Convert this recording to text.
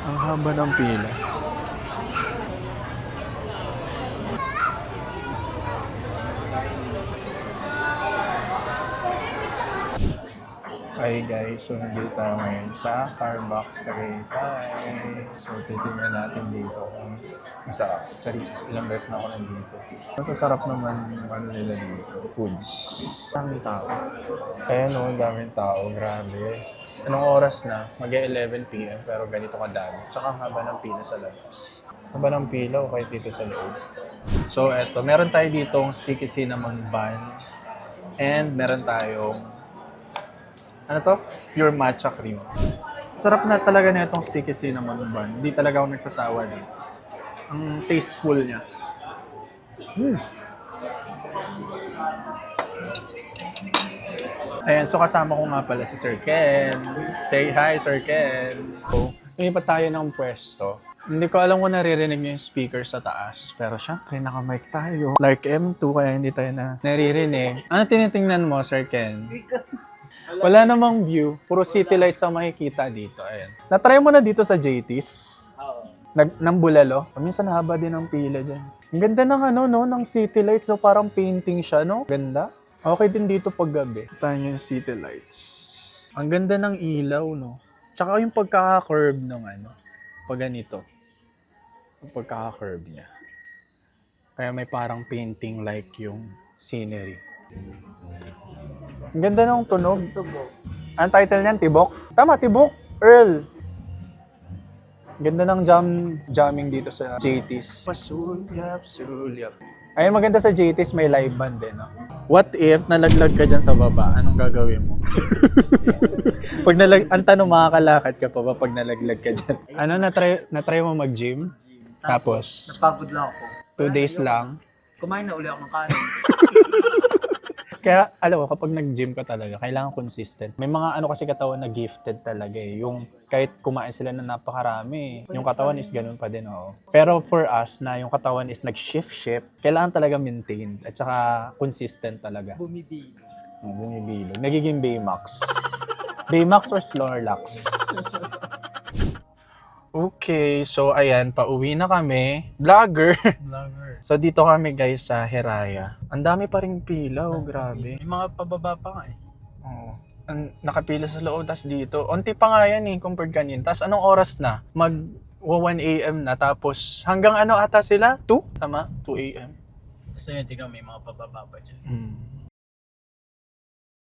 Ang haba ng pila. Hi guys, so nandito tayo ngayon sa Starbucks Tagaytay. So titingnan natin dito kung masarap. Charis, ilang beses na ako nandito. Masasarap naman yung ano nila dito, foods. Daming tao. Ayan o, daming tao, grabe. Anong oras na? Mag-11 p.m. pero ganito kadami. Tsaka ang haba ng pila sa labas. Haba ng pila o kahit dito sa loob. So eto, meron tayo ditong sticky cinnamon bun. And meron tayong ano to? Pure matcha cream. Sarap na talaga na itong sticky cinnamon bun. Hindi talaga ako nagsasawa dito. Ang tasteful niya. Ayan, so kasama ko nga pala si Sir Ken. Say hi, Sir Ken. So, lumipat tayo ng pwesto. Hindi ko alam kung naririnig niyo yung speaker sa taas. Pero syempre, naka-mic tayo. Lark M2, kaya hindi tayo na naririnig. Ano tinitingnan mo, Sir Ken? Wala namang view. Puro city lights ang makikita dito. Ayan. Natry mo na dito sa JT's? Oo. Ng Bulalo? Minsan haba din ang pila dyan. Ang ganda ng ano, no? Ng city lights. So parang painting siya, no? Ganda. Okay din dito pag gabi. Tayo yung city lights. Ang ganda ng ilaw, no? Tsaka yung pagkaka-curve ng ano. Pag ganito. Yung pagkaka-curve niya. Kaya may parang painting like yung scenery. Ang ganda ng tunog. Ang title niyan, Tibok? Tama, Tibok. Earl. Ganda ng jamming dito sa JT's. Pasulyap, sulyap. Ayun, maganda sa JT's, may live band din. No? What if nalaglag ka dyan sa baba? Anong gagawin mo? Pag ang tanong, makakalakad ka pa ba pag nalaglag ka dyan? Ano, natry mo mag-gym? Tapos? Napagod lang ako. 2 days lang? Kumain na uli ako ng kanin. Kaya, alam mo, kapag nag-gym ka talaga, kailangan consistent. May mga ano kasi katawan na gifted talaga eh. Yung kahit kumain sila na napakarami, yung katawan is ganun pa din, oo. Pero for us, na yung katawan is nag-shift, kailangan talaga maintained at saka consistent talaga. Bumibili. Bumibilo. Nagiging Baymax. Baymax or Snorlax? Okay, so ayan, pauwi na kami. Vlogger! So dito kami guys sa Heraya. Ang dami pa ring pila, oh, grabe. May mga pababa pa nga eh. Oo. Nakapila sa loob, tas dito. Unti pa nga yan eh, compared kanina. Tas anong oras na? 1 a.m. na, tapos hanggang ano ata sila? 2? Tama? 2 a.m. Kasi yun, tignan may mga pababa pa dyan.